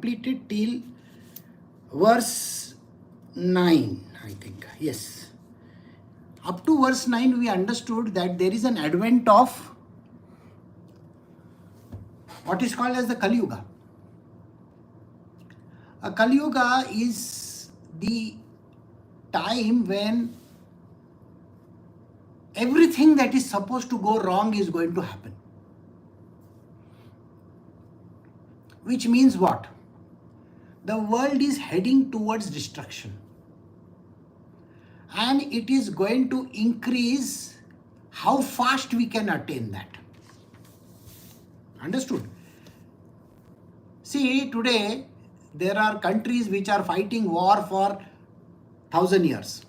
completed till verse 9, I think. Yes. Up to verse 9, we understood that there is an advent of what is called as the Kali Yuga. A Kali Yuga is the time when everything that is supposed to go wrong is going to happen. Which means what? The world is heading towards destruction. And it is going to increase how fast we can attain that. Understood? See, today there are countries which are fighting war for 1,000 years.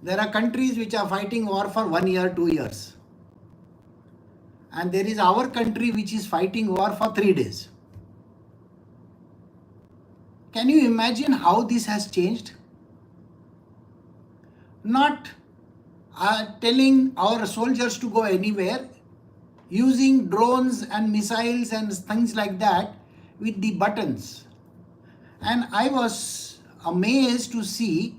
There are countries which are fighting war for 1 year, 2 years. And there is our country which is fighting war for 3 days. Can you imagine how this has changed? Not telling our soldiers to go anywhere, using drones and missiles and things like that with the buttons. And I was amazed to see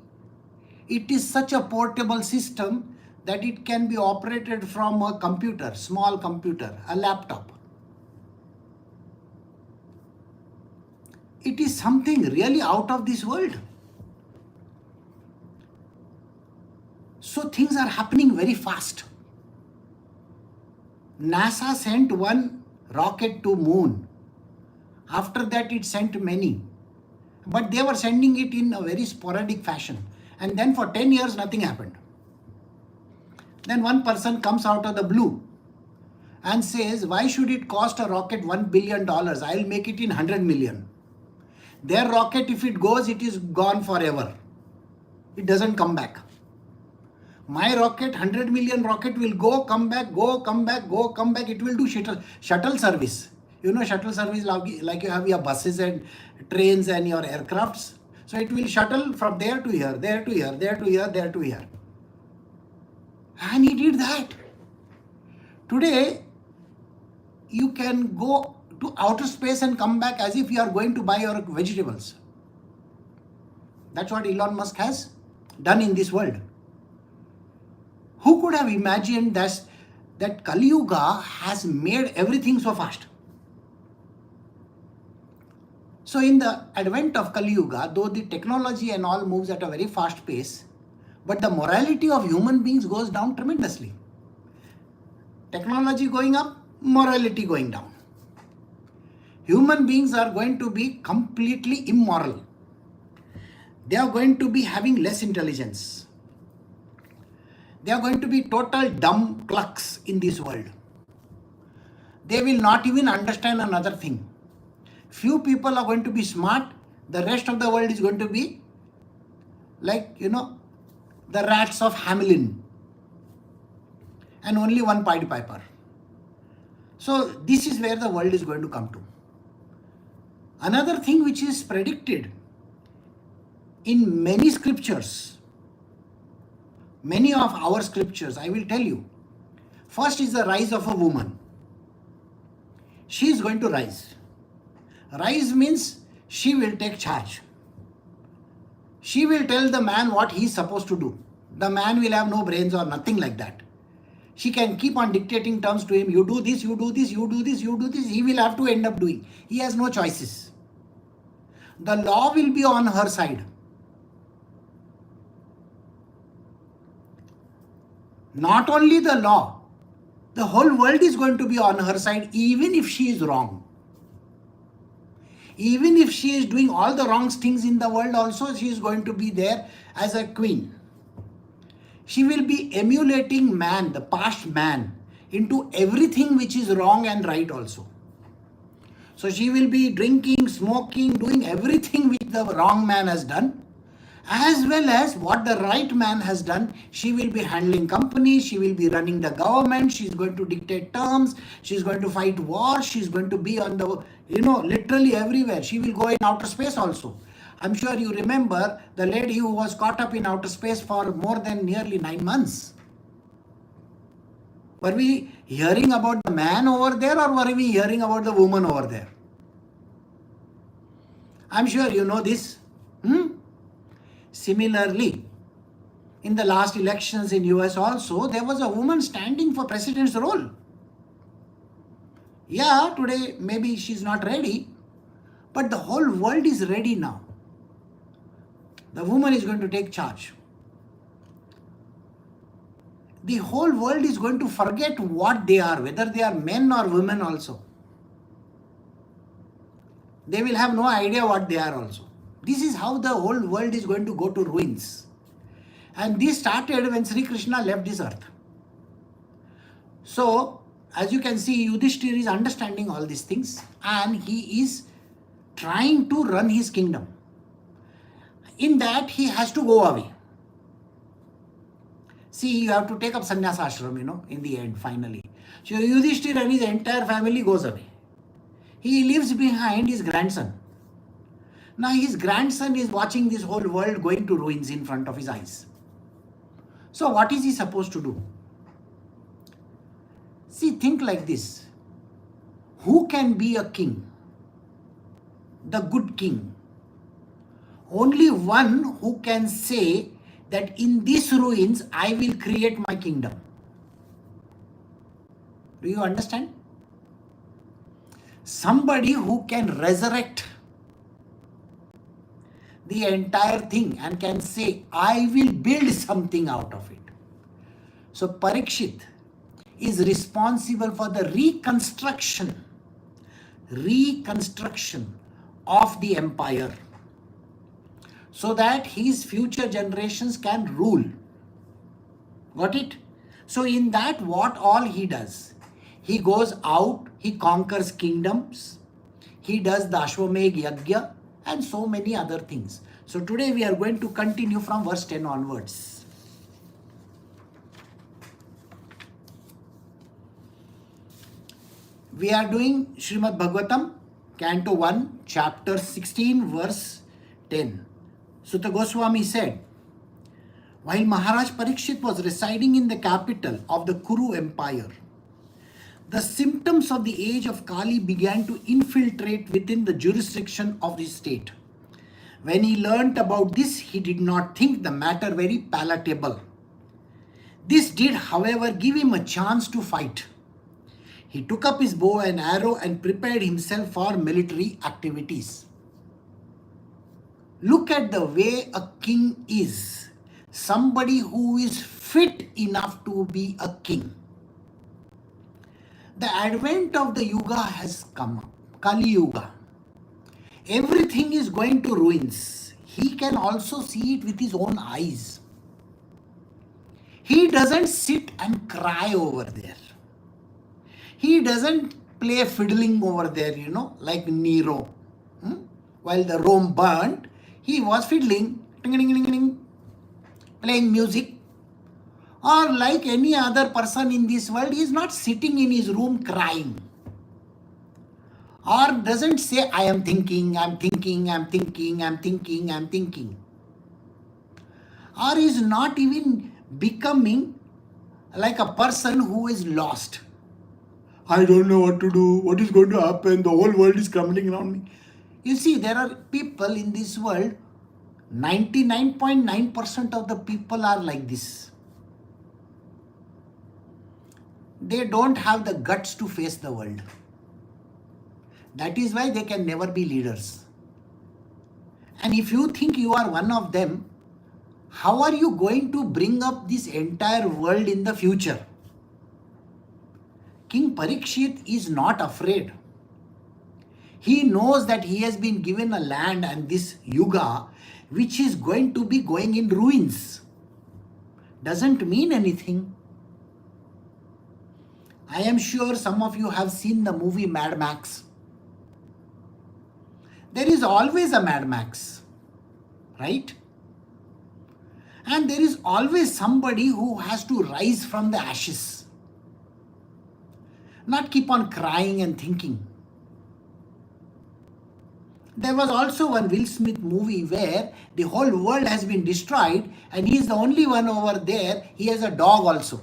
it is such a portable system that it can be operated from a computer, small computer, a laptop. It is something really out of this world. So things are happening very fast. NASA sent one rocket to moon. After that it sent many. But they were sending it in a very sporadic fashion. And then for 10 years nothing happened. Then one person comes out of the blue and says, why should it cost a rocket $1 billion? I'll make it in 100 million. Their rocket, if it goes, it is gone forever. It doesn't come back. My rocket, 100 million rocket will go, come back, go, come back, go, come back. It will do shuttle service. You know shuttle service like you have your buses and trains and your aircrafts. So it will shuttle from there to here, there to here, there to here, there to here. And he did that. Today, you can go to outer space and come back as if you are going to buy your vegetables. That's what Elon Musk has done in this world. Who could have imagined that Kali Yuga has made everything so fast? So in the advent of Kali Yuga, though the technology and all moves at a very fast pace, but the morality of human beings goes down tremendously. Technology going up, morality going down. Human beings are going to be completely immoral. They are going to be having less intelligence. They are going to be total dumb clucks in this world. They will not even understand another thing. Few people are going to be smart. The rest of the world is going to be like, the rats of Hamelin. And only one Pied Piper. So this is where the world is going to come to. Another thing which is predicted in many scriptures, many of our scriptures, I will tell you. First is the rise of a woman. She is going to rise. Rise means she will take charge. She will tell the man what he is supposed to do. The man will have no brains or nothing like that. She can keep on dictating terms to him. You do this, you do this, you do this, you do this. He will have to end up doing. He has no choices. The law will be on her side. Not only the law, the whole world is going to be on her side even if she is wrong. Even if she is doing all the wrong things in the world also, she is going to be there as a queen. She will be emulating man, the past man, into everything which is wrong and right also. So she will be drinking, smoking, doing everything which the wrong man has done, as well as what the right man has done. She will be handling companies, she will be running the government, she is going to dictate terms, she is going to fight wars, she is going to be on the, literally everywhere. She will go in outer space also. I'm sure you remember the lady who was caught up in outer space for more than nearly 9 months. Were we hearing about the man over there or were we hearing about the woman over there? I'm sure you know this. Similarly, in the last elections in US also, there was a woman standing for president's role. Yeah, today maybe she's not ready, but the whole world is ready now. The woman is going to take charge. The whole world is going to forget what they are, whether they are men or women also. They will have no idea what they are also. This is how the whole world is going to go to ruins. And this started when Sri Krishna left this earth. So, as you can see, Yudhishthira is understanding all these things and he is trying to run his kingdom. In that, he has to go away. See, you have to take up sannyas ashram, in the end, finally. So, Yudhishthira and his entire family goes away. He leaves behind his grandson. Now, his grandson is watching this whole world going to ruins in front of his eyes. So, what is he supposed to do? See, think like this. Who can be a king? The good king. Only one who can say that in these ruins, I will create my kingdom. Do you understand? Somebody who can resurrect the entire thing and can say, I will build something out of it. So Parikshit is responsible for the reconstruction of the empire so that his future generations can rule. Got it? So in that, what all he does? He goes out, he conquers kingdoms, he does the Ashwamedh Yajna and so many other things. So today we are going to continue from verse 10 onwards. We are doing Srimad Bhagavatam, Canto 1, Chapter 16, verse 10. Sutta Goswami said, while Maharaj Parikshit was residing in the capital of the Kuru Empire, the symptoms of the age of Kali began to infiltrate within the jurisdiction of the state. When he learnt about this, he did not think the matter very palatable. This did, however, give him a chance to fight. He took up his bow and arrow and prepared himself for military activities. Look at the way a king is. Somebody who is fit enough to be a king. The advent of the Yuga has come up, Kali Yuga. Everything is going to ruins. He can also see it with his own eyes. He doesn't sit and cry over there. He doesn't play fiddling over there, like Nero. While the Rome burnt, he was fiddling, playing music. Or like any other person in this world, he is not sitting in his room crying. Or doesn't say, I am thinking, I'm thinking, I'm thinking, I'm thinking, I'm thinking. Or is not even becoming like a person who is lost. I don't know what to do, what is going to happen, the whole world is crumbling around me. You see, there are people in this world, 99.9% of the people are like this. They don't have the guts to face the world. That is why they can never be leaders. And if you think you are one of them, how are you going to bring up this entire world in the future? King Parikshit is not afraid. He knows that he has been given a land and this yuga which is going to be going in ruins. Doesn't mean anything. I am sure some of you have seen the movie Mad Max. There is always a Mad Max, right? And there is always somebody who has to rise from the ashes. Not keep on crying and thinking. There was also one Will Smith movie where the whole world has been destroyed and he is the only one over there. He has a dog also.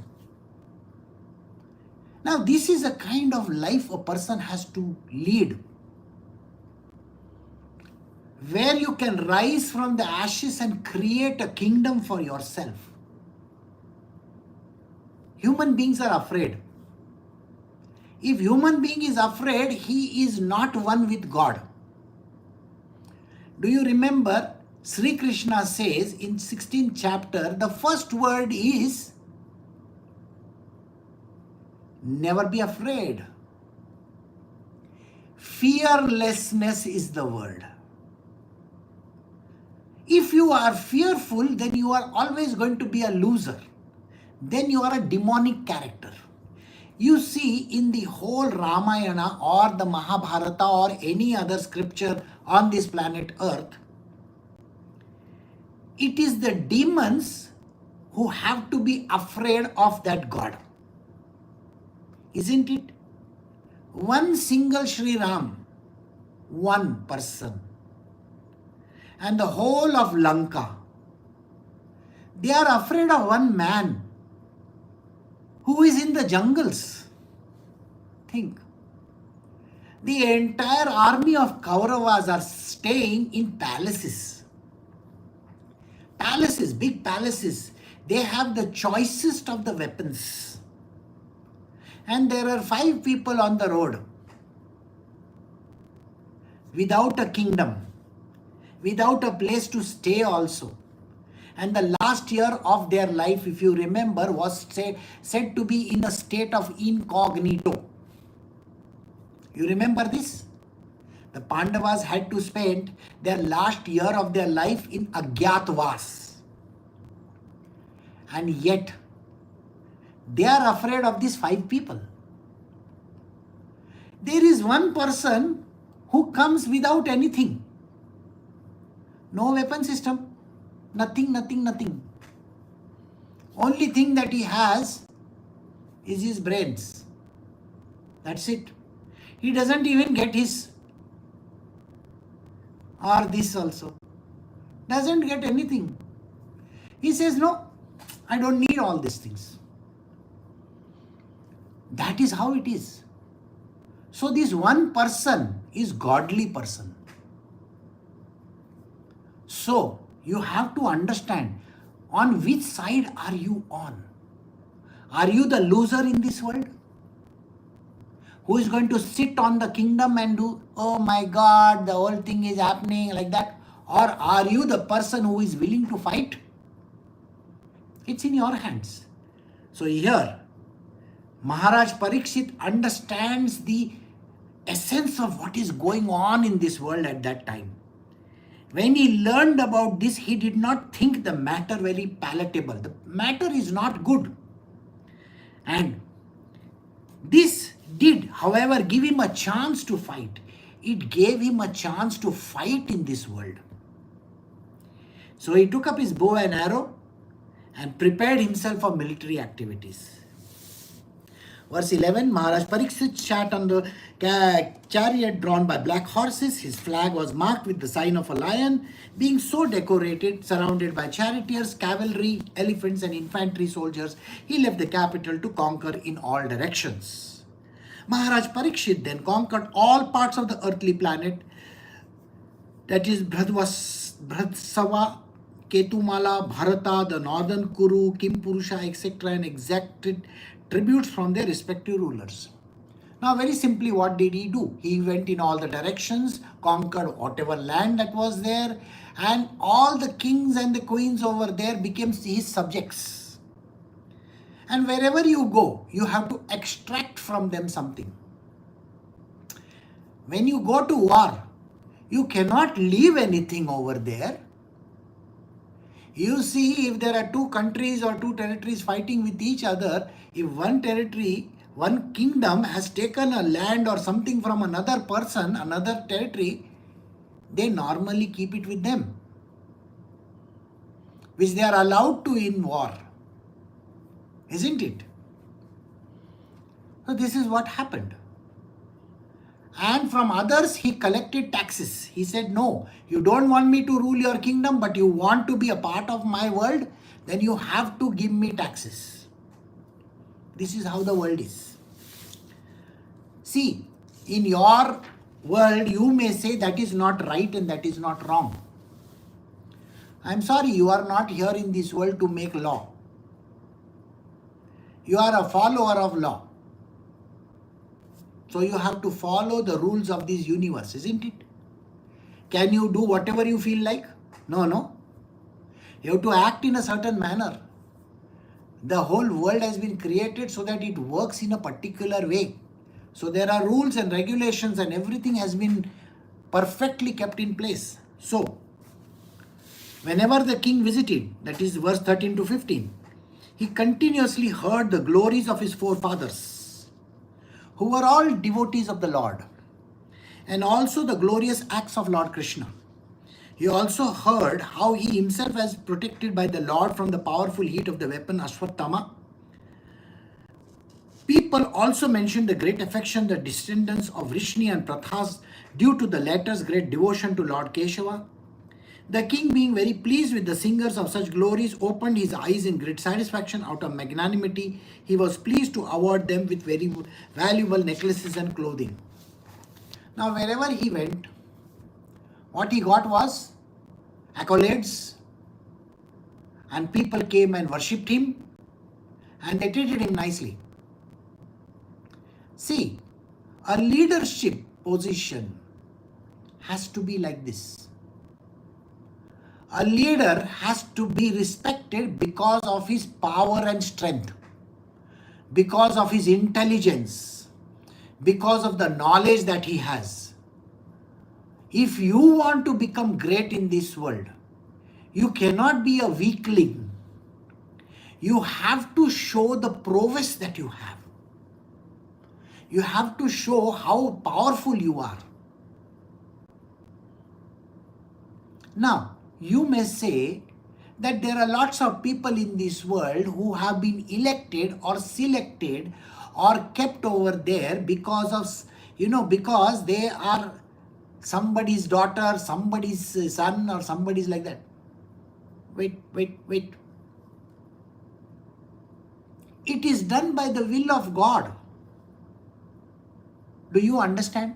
Now this is a kind of life a person has to lead. where you can rise from the ashes and create a kingdom for yourself. Human beings are afraid. If human being is afraid, he is not one with God. Do you remember Sri Krishna says in 16th chapter, the first word is never be afraid. Fearlessness is the word. If you are fearful, then you are always going to be a loser. Then you are a demonic character. You see, in the whole Ramayana or the Mahabharata or any other scripture on this planet Earth, it is the demons who have to be afraid of that God. Isn't it? One single Sri Ram, one person, and the whole of Lanka, they are afraid of one man who is in the jungles. Think. The entire army of Kauravas are staying in palaces. Palaces, big palaces. They have the choicest of the weapons. And there are 5 people on the road without a kingdom, without a place to stay also. And the last year of their life, if you remember, was said to be in a state of incognito. You remember this? The Pandavas had to spend their last year of their life in Agyatavas. And yet, they are afraid of these 5 people. There is one person who comes without anything. No weapon system. Nothing. Only thing that he has is his brains. That's it. He doesn't even get his or this also. Doesn't get anything. He says, no, I don't need all these things. That is how it is. So this one person is godly person. So you have to understand on which side are you on. Are you the loser in this world? Who is going to sit on the kingdom and do, oh my God, the whole thing is happening like that? Or are you the person who is willing to fight? It's in your hands. So here, Maharaj Parikshit understands the essence of what is going on in this world at that time. When he learned about this, he did not think the matter very palatable. The matter is not good. And this did, however, give him a chance to fight. It gave him a chance to fight in this world. So he took up his bow and arrow and prepared himself for military activities. Verse 11, Maharaj Parikshit sat on the chariot drawn by black horses. His flag was marked with the sign of a lion. Being so decorated, surrounded by charioteers, cavalry, elephants and infantry soldiers, he left the capital to conquer in all directions. Maharaj Parikshit then conquered all parts of the earthly planet, that is Bhratsava, Ketumala, Bharata, the northern Kuru, Kimpurusha, etc., and exacted tributes from their respective rulers. Now, very simply, what did he do? He went in all the directions, conquered whatever land that was there, and all the kings and the queens over there became his subjects. And wherever you go, you have to extract from them something. When you go to war, you cannot leave anything over there. You see, if there are 2 countries or 2 territories fighting with each other, if one territory, one kingdom has taken a land or something from another person, another territory, they normally keep it with them, which they are allowed to in war. Isn't it? So this is what happened. And from others, he collected taxes. He said, no, you don't want me to rule your kingdom, but you want to be a part of my world, then you have to give me taxes. This is how the world is. See, in your world, you may say that is not right and that is not wrong. I'm sorry, you are not here in this world to make law. You are a follower of law. So you have to follow the rules of this universe, isn't it? Can you do whatever you feel like? No. You have to act in a certain manner. The whole world has been created so that it works in a particular way. So there are rules and regulations and everything has been perfectly kept in place. So, whenever the king visited, that is verse 13 to 15, he continuously heard the glories of his forefathers, who were all devotees of the Lord, and also the glorious acts of Lord Krishna. He also heard how he himself was protected by the Lord from the powerful heat of the weapon Ashwatthama. People also mentioned the great affection the descendants of Vrishni and Prathas due to the latter's great devotion to Lord Keshava. The king, being very pleased with the singers of such glories, opened his eyes in great satisfaction. Out of magnanimity, he was pleased to award them with very valuable necklaces and clothing. Now, wherever he went, what he got was accolades, and people came and worshipped him, and they treated him nicely. See, a leadership position has to be like this. A leader has to be respected because of his power and strength, because of his intelligence, because of the knowledge that he has. If you want to become great in this world, you cannot be a weakling. You have to show the prowess that you have. You have to show how powerful you are. Now, you may say that there are lots of people in this world who have been elected or selected or kept over there because of, because they are somebody's daughter, somebody's son, or somebody's like that. Wait. It is done by the will of God. Do you understand?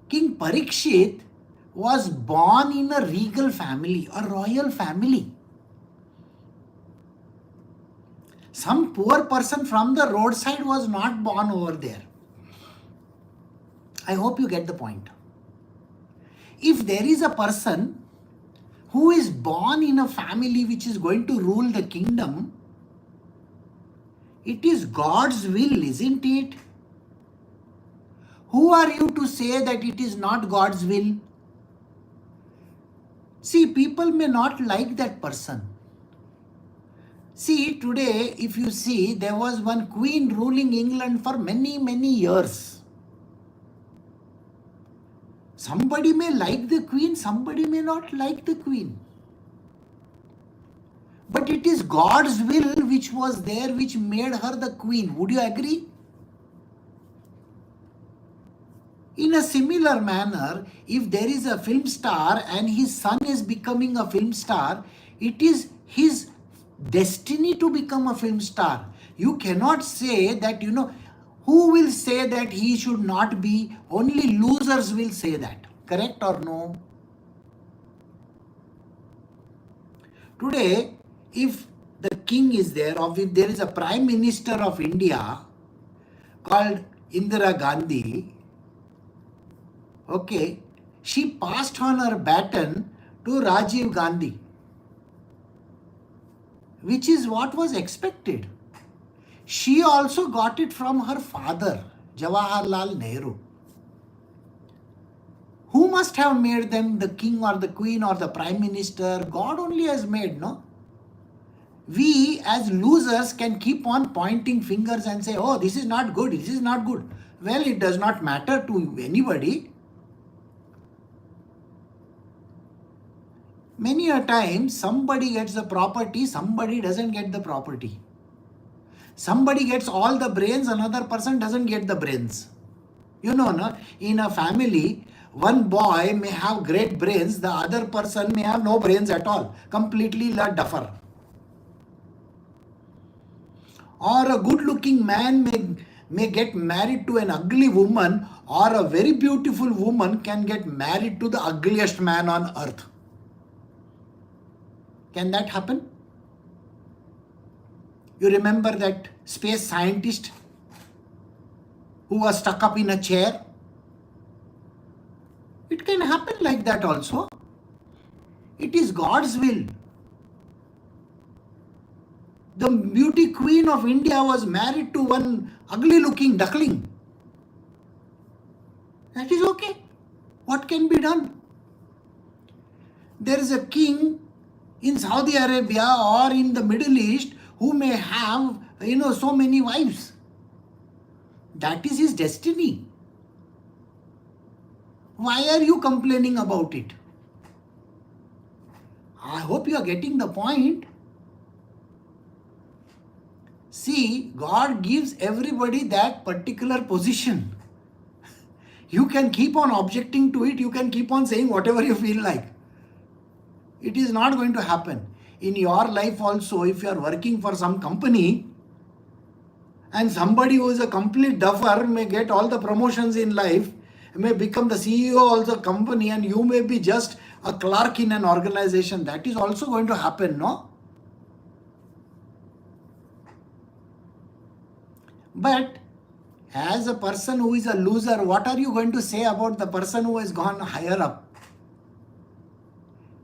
King Parikshit was born in a regal family, a royal family. Some poor person from the roadside was not born over there. I hope you get the point. If there is a person who is born in a family which is going to rule the kingdom, it is God's will, isn't it? Who are you to say that it is not God's will? See, people may not like that person. See, today, if you see, there was one queen ruling England for many, many years. Somebody may like the queen, somebody may not like the queen. But it is God's will which was there, which made her the queen. Would you agree? In a similar manner, if there is a film star and his son is becoming a film star, it is his destiny to become a film star. You cannot say that, who will say that he should not be? Only losers will say that. Correct or no? Today, if the king is there, or if there is a prime minister of India called Indira Gandhi, okay, she passed on her baton to Rajiv Gandhi, which is what was expected. She also got it from her father, Jawaharlal Nehru. Who must have made them the king or the queen or the prime minister? God only has made, no? We as losers can keep on pointing fingers and say, oh, this is not good, this is not good. Well, it does not matter to anybody. Many a time, somebody gets the property, somebody doesn't get the property. Somebody gets all the brains, another person doesn't get the brains. No? In a family, one boy may have great brains, the other person may have no brains at all, completely a duffer. Or a good-looking man may may get married to an ugly woman, or a very beautiful woman can get married to the ugliest man on earth. Can that happen? You remember that space scientist who was stuck up in a chair? It can happen like that also. It is God's will. The beauty queen of India was married to one ugly looking duckling. That is okay. What can be done? There is a king in Saudi Arabia or in the Middle East who may have, so many wives. That is his destiny. Why are you complaining about it? I hope you are getting the point. See, God gives everybody that particular position. You can keep on objecting to it. You can keep on saying whatever you feel like. It is not going to happen. In your life also, if you are working for some company and somebody who is a complete duffer may get all the promotions in life, may become the CEO of the company, and you may be just a clerk in an organization, that is also going to happen, no? But as a person who is a loser, what are you going to say about the person who has gone higher up?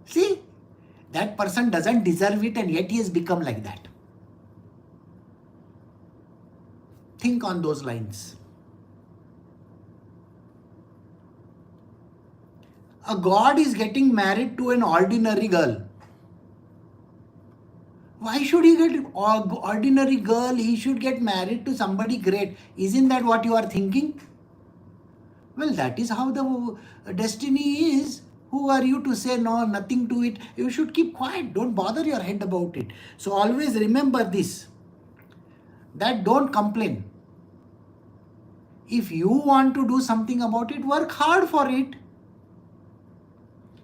See, that person doesn't deserve it and yet he has become like that. Think on those lines. A god is getting married to an ordinary girl. Why should he get ordinary girl? He should get married to somebody great. Isn't that what you are thinking? Well, that is how the destiny is. Who are you to say no, nothing to it? You should keep quiet. Don't bother your head about it. So always remember this, that don't complain. If you want to do something about it, work hard for it.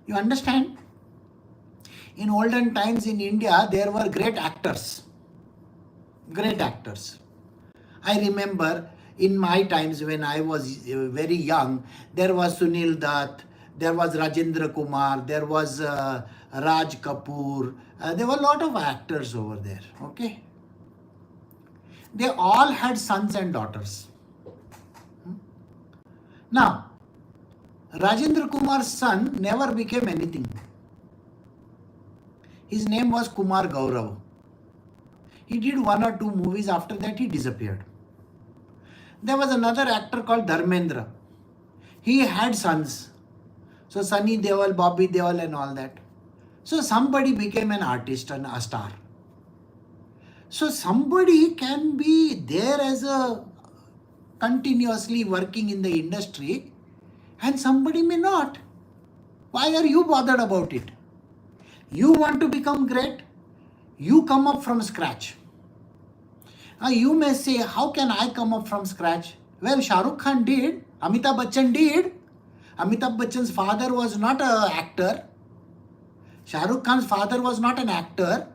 You understand? In olden times in India, there were great actors. Great actors. I remember in my times when I was very young, there was Sunil Dutt, there was Rajendra Kumar, there was Raj Kapoor. There were a lot of actors over there. Okay. They all had sons and daughters. Now, Rajendra Kumar's son never became anything. His name was Kumar Gaurav. He did 1 or 2 movies, after that he disappeared. There was another actor called Dharmendra. He had sons. So Sunny Deol, Bobby Deol and all that. So somebody became an artist and a star. So somebody can be there as a continuously working in the industry and somebody may not. Why are you bothered about it? You want to become great? You come up from scratch. Now you may say, how can I come up from scratch? Well, Shah Rukh Khan did. Amitabh Bachchan did. Amitabh Bachchan's father was not an actor. Shah Rukh Khan's father was not an actor.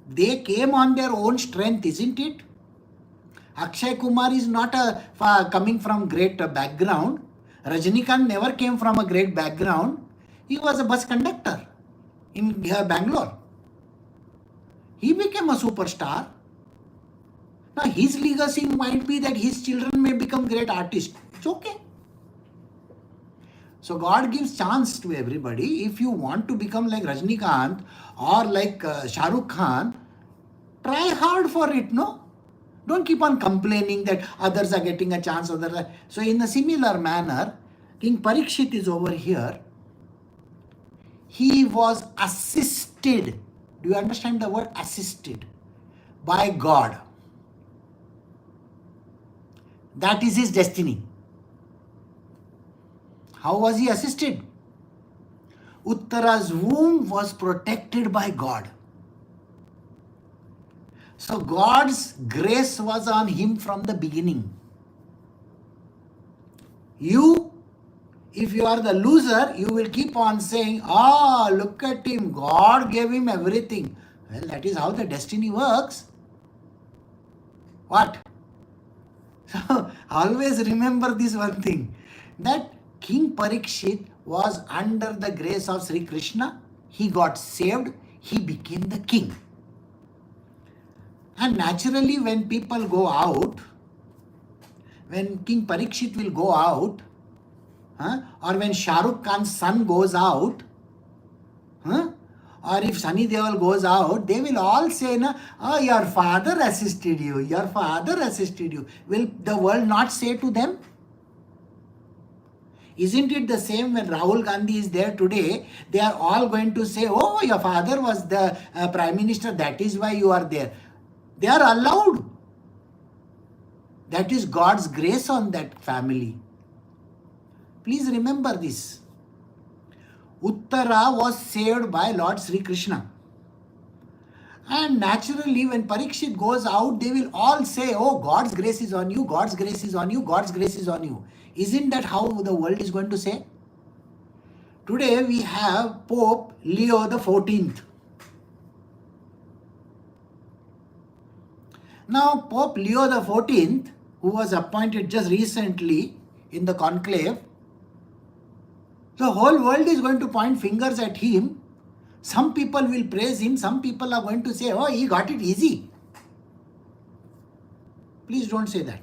They came on their own strength, isn't it? Akshay Kumar is not coming from great background. Rajinikanth never came from a great background. He was a bus conductor in Bangalore. He became a superstar. Now his legacy might be that his children may become great artists. It's okay. So God gives chance to everybody. If you want to become like Rajinikanth or like Shah Rukh Khan, try hard for it, no? Don't keep on complaining that others are getting a chance. So in a similar manner, King Parikshit is over here. He was assisted. Do you understand the word assisted? By God. That is his destiny. How was he assisted? Uttara's womb was protected by God. So God's grace was on him from the beginning. If you are the loser, you will keep on saying, look at him, God gave him everything. Well, that is how the destiny works. What? Always remember this one thing, that King Parikshit was under the grace of Sri Krishna. He got saved. He became the king. And naturally, when people go out, when King Parikshit will go out, or when Shah Rukh Khan's son goes out, or if Sunny Deol goes out, they will all say, oh, your father assisted you, your father assisted you. Will the world not say to them? Isn't it the same when Rahul Gandhi is there today? They are all going to say, oh, your father was the Prime Minister, that is why you are there. They are allowed. That is God's grace on that family. Please remember this. Uttara was saved by Lord Sri Krishna. And naturally, when Parikshit goes out, they will all say, oh, God's grace is on you, God's grace is on you, God's grace is on you. Isn't that how the world is going to say? Today we have Pope Leo the 14th. Now, Pope Leo the 14th, who was appointed just recently in the conclave, the whole world is going to point fingers at him. Some people will praise him. Some people are going to say, oh, he got it easy. Please don't say that.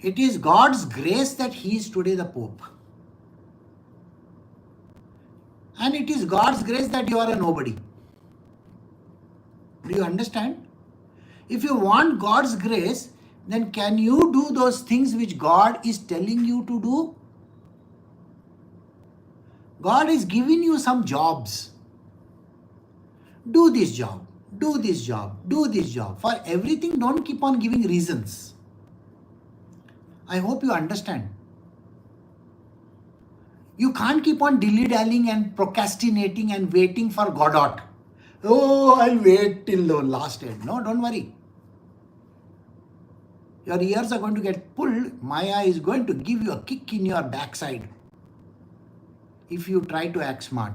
It is God's grace that he is today the Pope. And it is God's grace that you are a nobody. Do you understand? If you want God's grace, then can you do those things which God is telling you to do? God is giving you some jobs. Do this job, do this job, do this job. For everything, don't keep on giving reasons. I hope you understand. You can't keep on dilly-dallying and procrastinating and waiting for Godot. Oh, I'll wait till the last end. No, don't worry. Your ears are going to get pulled. Maya is going to give you a kick in your backside if you try to act smart.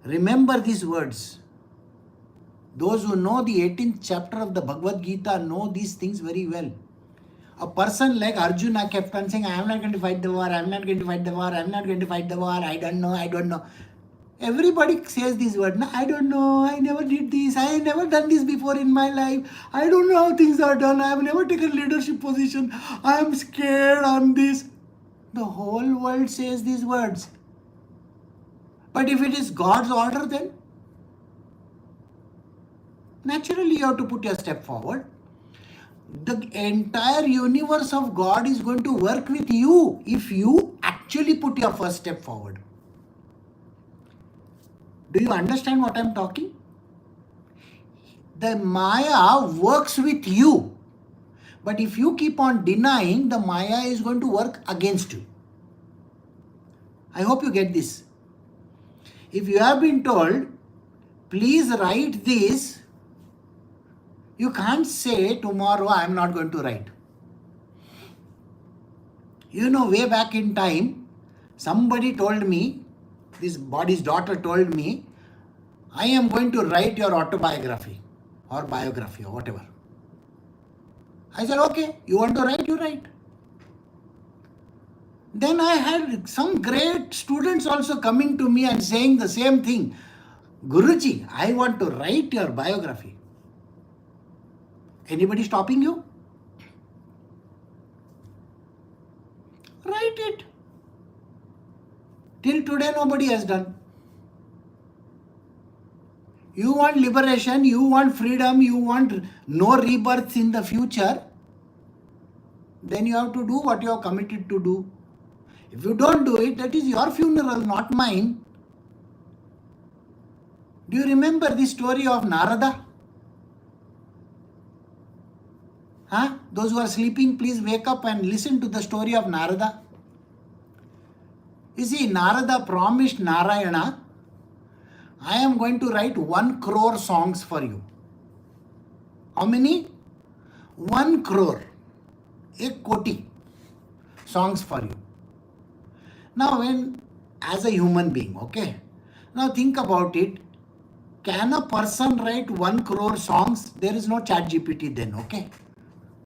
Remember these words. Those who know the 18th chapter of the Bhagavad Gita know these things very well. A person like Arjuna kept on saying, I am not going to fight the war, I am not going to fight the war, I am not going to fight the war, I don't know, I don't know. Everybody says these words, no, I don't know, I never did this, I have never done this before in my life, I don't know how things are done, I have never taken leadership position, I am scared on this. The whole world says these words. But if it is God's order, then naturally you have to put your step forward. The entire universe of God is going to work with you if you actually put your first step forward. Do you understand what I am talking? The Maya works with you. But if you keep on denying, the Maya is going to work against you. I hope you get this. If you have been told, please write this, you can't say tomorrow I am not going to write. You know, way back in time, somebody told me, this body's daughter told me, I am going to write your autobiography or biography or whatever. I said, okay, you want to write, you write. Then I had some great students also coming to me and saying the same thing. Guruji, I want to write your biography. Anybody stopping you? Write it. Till today nobody has done. You want liberation, you want freedom, you want no rebirth in the future, then you have to do what you are committed to do. If you don't do it, that is your funeral, not mine. Do you remember the story of Narada? Those who are sleeping, please wake up and listen to the story of Narada. You see, Narada promised Narayana, I am going to write 1 crore songs for you. How many? 1 crore. 1 koti songs for you. Now, as a human being, okay? Now think about it. Can a person write 1 crore songs? There is no chat GPT then, okay?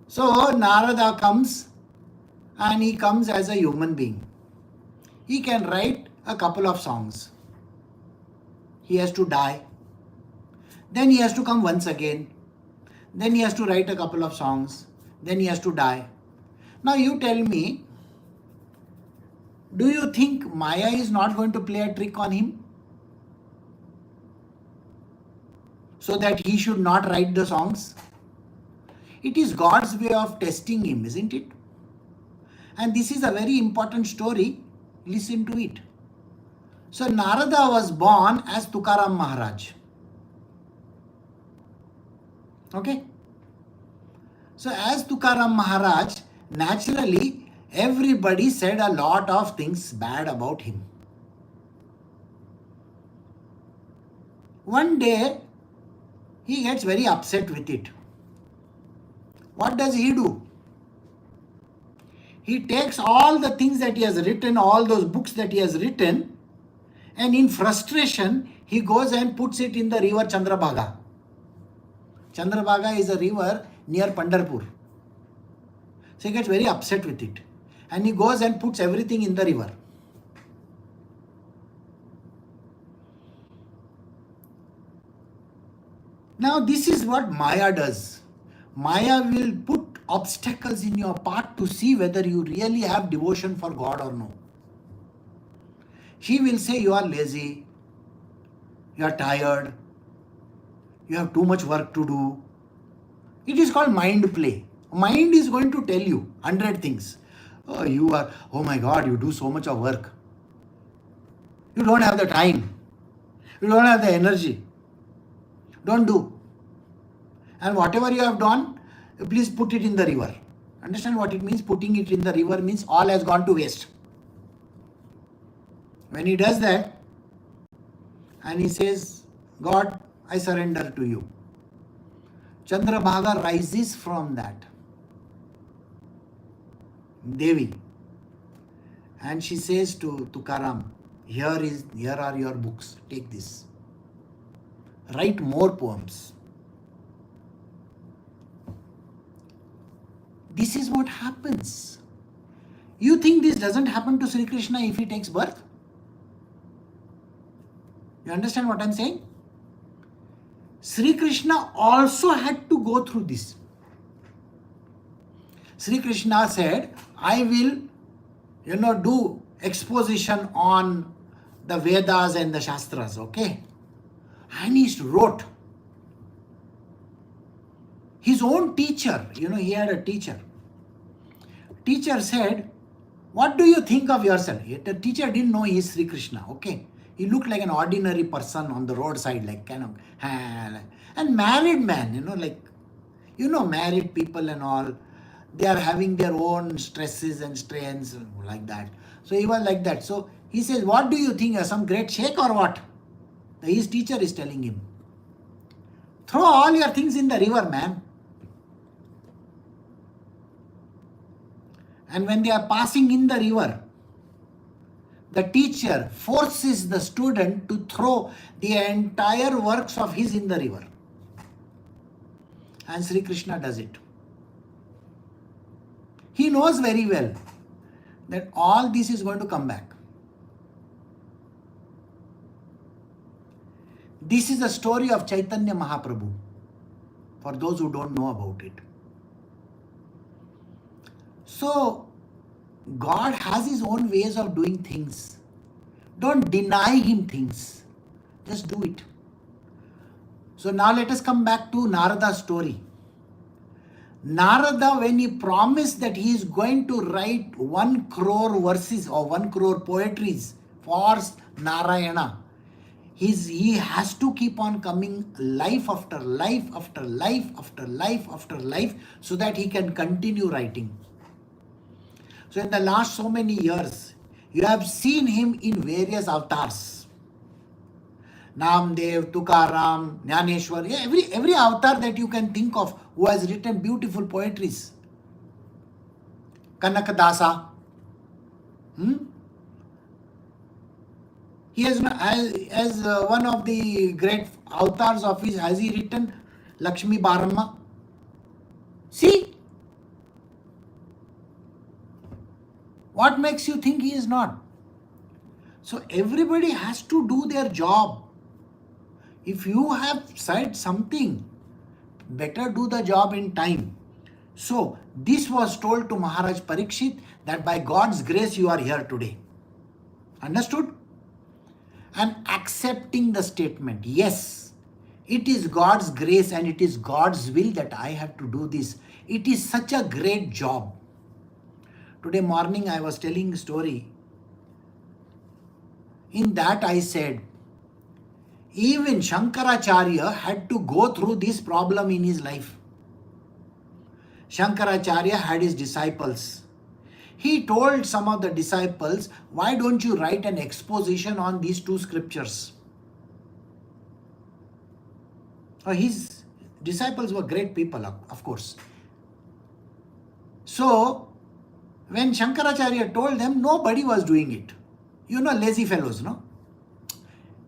So Narada comes, and he comes as a human being. He can write a couple of songs. He has to die. Then he has to come once again. Then he has to write a couple of songs. Then he has to die. Now you tell me, do you think Maya is not going to play a trick on him? So that he should not write the songs? It is God's way of testing him, isn't it? And this is a very important story. Listen to it. So Narada was born as Tukaram Maharaj. Okay? So as Tukaram Maharaj, naturally everybody said a lot of things bad about him. One day he gets very upset with it. What does he do? He takes all the things that he has written, all those books that he has written, and in frustration, he goes and puts it in the river Chandrabhaga. Chandrabhaga is a river near Pandharpur. So he gets very upset with it. And he goes and puts everything in the river. Now this is what Maya does. Maya will put obstacles in your path to see whether you really have devotion for God or no. She will say you are lazy, you are tired, you have too much work to do. It is called mind play. Mind is going to tell you 100 things. Oh my God, you do so much of work. You don't have the time. You don't have the energy. Don't do. And whatever you have done, please put it in the river. Understand what it means? Putting it in the river means all has gone to waste. When he does that, and he says, God, I surrender to you. Chandrabhaga rises from that. Devi. And she says to Tukaram, here are your books. Take this. Write more poems. This is what happens. You think this doesn't happen to Sri Krishna if he takes birth? You understand what I'm saying? Sri Krishna also had to go through this. Sri Krishna said, I will, do exposition on the Vedas and the Shastras, okay? And he wrote. His own teacher, he had a teacher. Teacher said, what do you think of yourself? The teacher didn't know he is Sri Krishna, okay? He looked like an ordinary person on the roadside, like kind of, and married man, married people and all, they are having their own stresses and strains like that. So he was like that. So he says, what do you think? You're some great sheikh or what? His teacher is telling him, throw all your things in the river, man. And when they are passing in the river, the teacher forces the student to throw the entire works of his in the river. And Sri Krishna does it. He knows very well that all this is going to come back. This is the story of Chaitanya Mahaprabhu, for those who don't know about it. So, God has his own ways of doing things. Don't deny him things. Just do it. So now let us come back to Narada's story. Narada, when he promised that he is going to write 1 crore verses or 1 crore poetries for Narayana, he has to keep on coming life after life after life after life after life so that he can continue writing. So in the last so many years, you have seen him in various avatars. Namdev, Tukaram, Jnaneshwar, every avatar that you can think of who has written beautiful poetries. Kanakadasa. He has, as one of the great avatars of his, has he written Lakshmi Baramma? See, What makes you think he is not? So everybody has to do their job. If you have said something, better do the job in time. So this was told to Maharaj Parikshit that by God's grace you are here today. Understood? And accepting the statement, yes, it is God's grace and it is God's will that I have to do this. It is such a great job. Today morning I was telling a story. In that I said, even Shankaracharya had to go through this problem in his life. Shankaracharya had his disciples. He told some of the disciples, why don't you write an exposition on these two scriptures? His disciples were great people, of course. So, when Shankaracharya told them, nobody was doing it. You know, lazy fellows, no?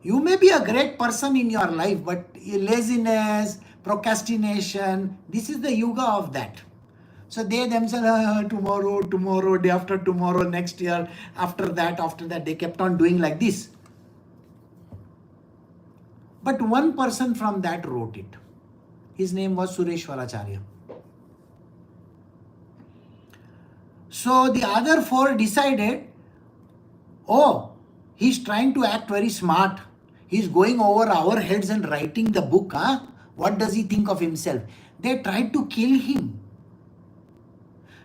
You may be a great person in your life, but laziness, procrastination, this is the yuga of that. So they themselves, tomorrow, day after tomorrow, next year, after that, they kept on doing like this. But one person from that wrote it. His name was Sureshwaracharya. So the other four decided, oh, he's trying to act very smart. He's going over our heads and writing the book. What does he think of himself? They tried to kill him.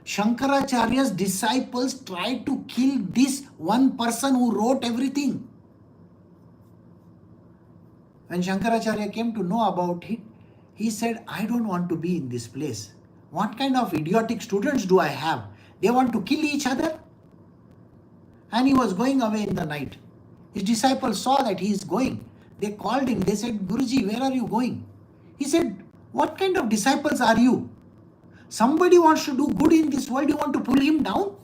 Shankaracharya's disciples tried to kill this one person who wrote everything. When Shankaracharya came to know about it, he said, I don't want to be in this place. What kind of idiotic students do I have? They want to kill each other? And he was going away in the night. His disciples saw that he is going. They called him. They said, Guruji, where are you going? He said, what kind of disciples are you? Somebody wants to do good in this world. You want to pull him down?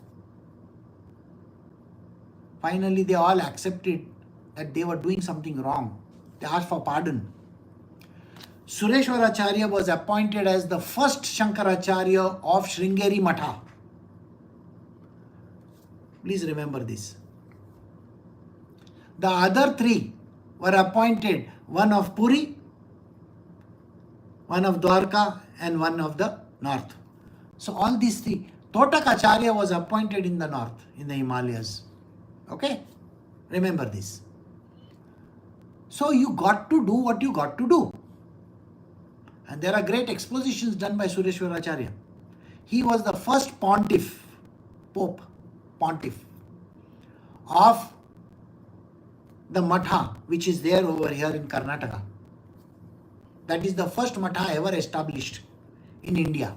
Finally, they all accepted that they were doing something wrong. They asked for pardon. Sureshwaracharya was appointed as the first Shankaracharya of Sringeri Matha. Please remember this. The other three were appointed, one of Puri, one of Dwarka, and one of the north. So all these three. Totakacharya was appointed in the north, in the Himalayas. Okay? Remember this. So you got to do what you got to do. And there are great expositions done by Sureshwaracharya. He was the first pontiff of the Matha, which is there over here in Karnataka. That is the first Matha ever established in India.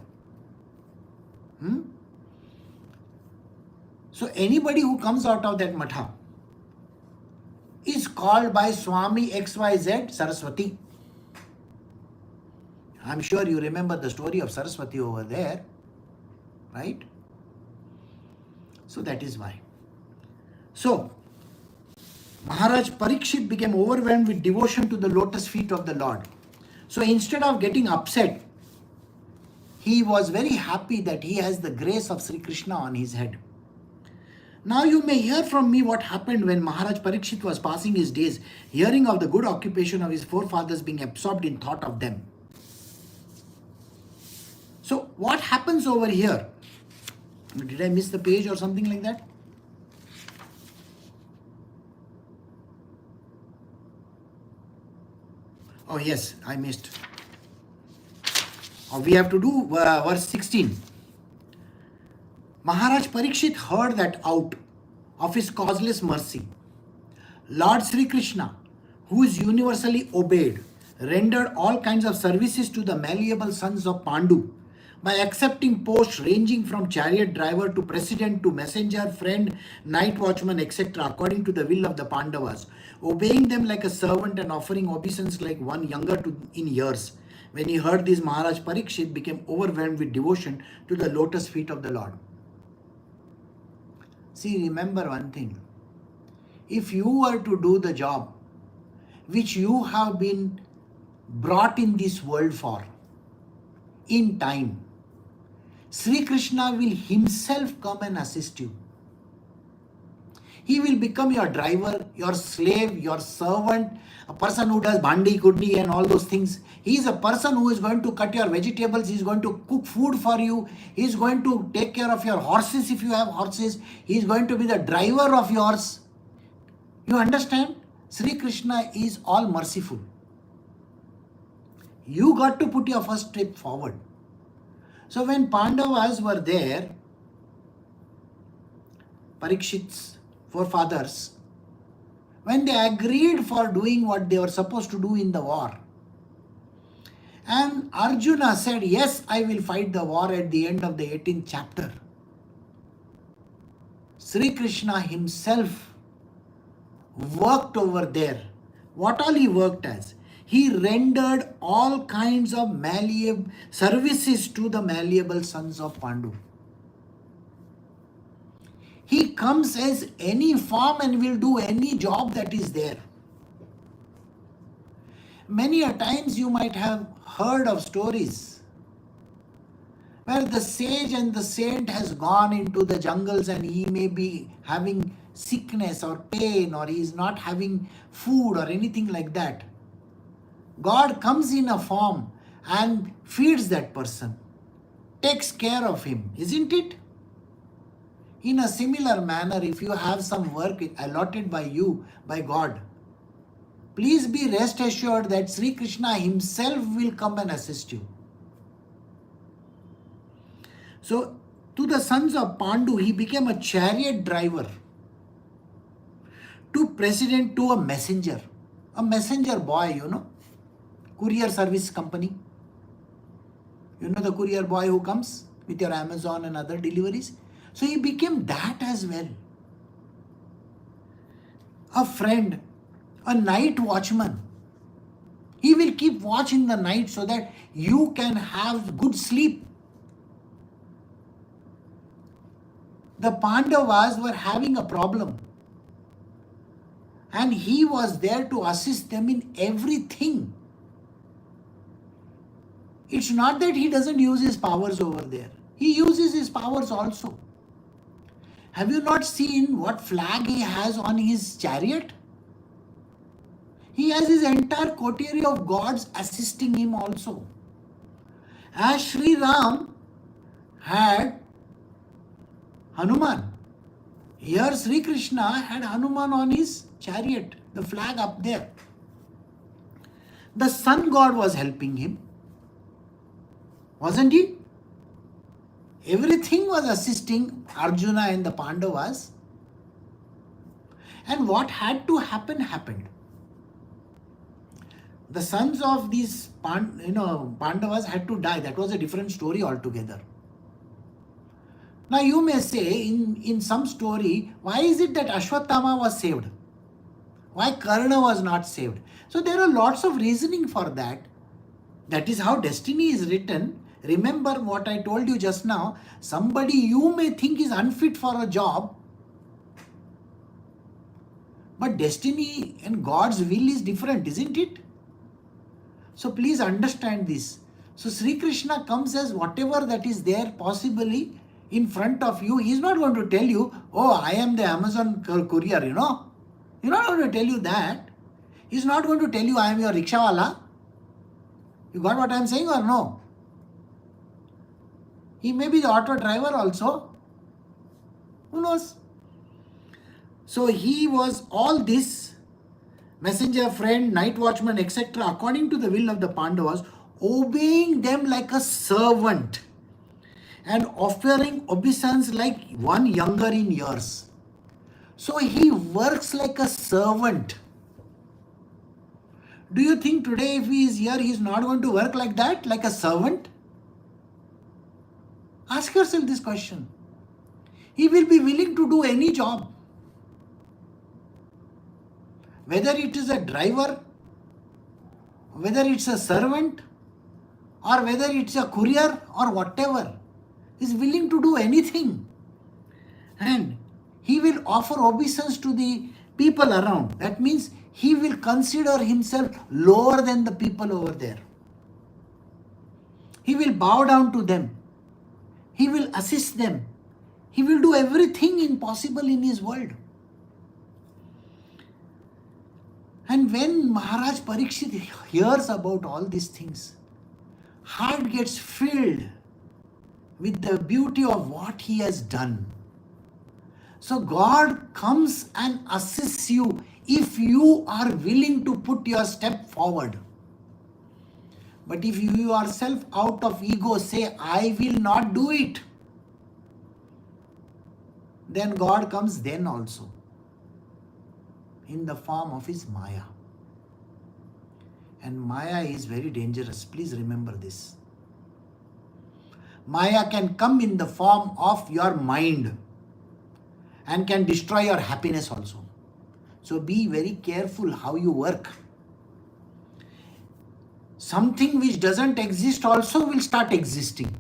So anybody who comes out of that Matha is called by Swami XYZ Saraswati. I'm sure you remember the story of Saraswati over there, right? So that is why. So, Maharaj Parikshit became overwhelmed with devotion to the lotus feet of the Lord. So instead of getting upset, he was very happy that he has the grace of Sri Krishna on his head. Now you may hear from me what happened when Maharaj Parikshit was passing his days, hearing of the good occupation of his forefathers, being absorbed in thought of them. So what happens over here? Did I miss the page or something like that? Oh yes, I missed. We have to do verse 16. Maharaj Parikshit heard that out of his causeless mercy, Lord Sri Krishna, who is universally obeyed, rendered all kinds of services to the malleable sons of Pandu by accepting posts ranging from chariot driver to president to messenger, friend, night watchman, etc., according to the will of the Pandavas, obeying them like a servant and offering obeisance like one younger in years. When he heard this, Maharaj Parikshit became overwhelmed with devotion to the lotus feet of the Lord. See, remember one thing. If you were to do the job which you have been brought in this world for, in time, Sri Krishna will himself come and assist you. He will become your driver, your slave, your servant, a person who does bandi, kudni and all those things. He is a person who is going to cut your vegetables, he is going to cook food for you, he is going to take care of your horses if you have horses, he is going to be the driver of yours. You understand? Sri Krishna is all merciful. You got to put your first step forward. So when Pandavas were there, Parikshit's forefathers, when they agreed for doing what they were supposed to do in the war, and Arjuna said, yes, I will fight the war at the end of the 18th chapter. Sri Krishna himself worked over there. What all he worked as? He rendered all kinds of malleable services to the malleable sons of Pandu. He comes as any form and will do any job that is there. Many a times you might have heard of stories where the sage and the saint has gone into the jungles and he may be having sickness or pain or he is not having food or anything like that. God comes in a form and feeds that person, takes care of him, isn't it? In a similar manner, if you have some work allotted by you, by God, please be rest assured that Sri Krishna himself will come and assist you. So, to the sons of Pandu, he became a chariot driver, to president, to a messenger boy, courier service company. You know the courier boy who comes with your Amazon and other deliveries. So he became that as well. A friend, a night watchman. He will keep watch in the night so that you can have good sleep. The Pandavas were having a problem. And he was there to assist them in everything. It's not that he doesn't use his powers over there. He uses his powers also. Have you not seen what flag he has on his chariot? He has his entire coterie of gods assisting him also. As Sri Ram had Hanuman, here Sri Krishna had Hanuman on his chariot, the flag up there. The sun god was helping him, wasn't he? Everything was assisting Arjuna and the Pandavas. And what had to happen, happened. The sons of these Pandavas had to die. That was a different story altogether. Now you may say in some story, why is it that Ashwatthama was saved? Why Karna was not saved? So there are lots of reasoning for that. That is how destiny is written. Remember what I told you just now. Somebody you may think is unfit for a job, but destiny and God's will is different, isn't it? So please understand this. So Sri Krishna comes as whatever that is there possibly in front of you. He is not going to tell you, oh, I am the Amazon courier, He's not going to tell you that. He is not going to tell you, I am your rickshawala. You got what I am saying or no? He may be the auto driver also. Who knows? So he was all this, messenger, friend, night watchman, etc. according to the will of the Pandavas, obeying them like a servant and offering obeisance like one younger in years. So he works like a servant. Do you think today if he is here, he is not going to work like that, like a servant? Ask yourself this question. He will be willing to do any job. Whether it is a driver, whether it's a servant, or whether it's a courier or whatever, he is willing to do anything. And he will offer obeisance to the people around. That means he will consider himself lower than the people over there. He will bow down to them. He will assist them. He will do everything impossible in his world. And when Maharaj Parikshit hears about all these things, heart gets filled with the beauty of what he has done. So God comes and assists you if you are willing to put your step forward. But if you yourself out of ego say, I will not do it, then God comes then also in the form of his Maya. And Maya is very dangerous. Please remember this. Maya can come in the form of your mind and can destroy your happiness also. So be very careful how you work. Something which doesn't exist also will start existing.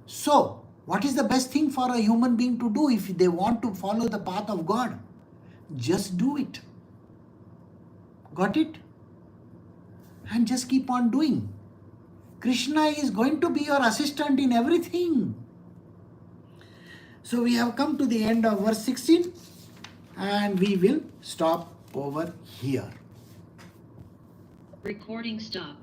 So, what is the best thing for a human being to do if they want to follow the path of God? Just do it. Got it? And just keep on doing. Krishna is going to be your assistant in everything. So we have come to the end of verse 16 and we will stop over here. Recording stopped.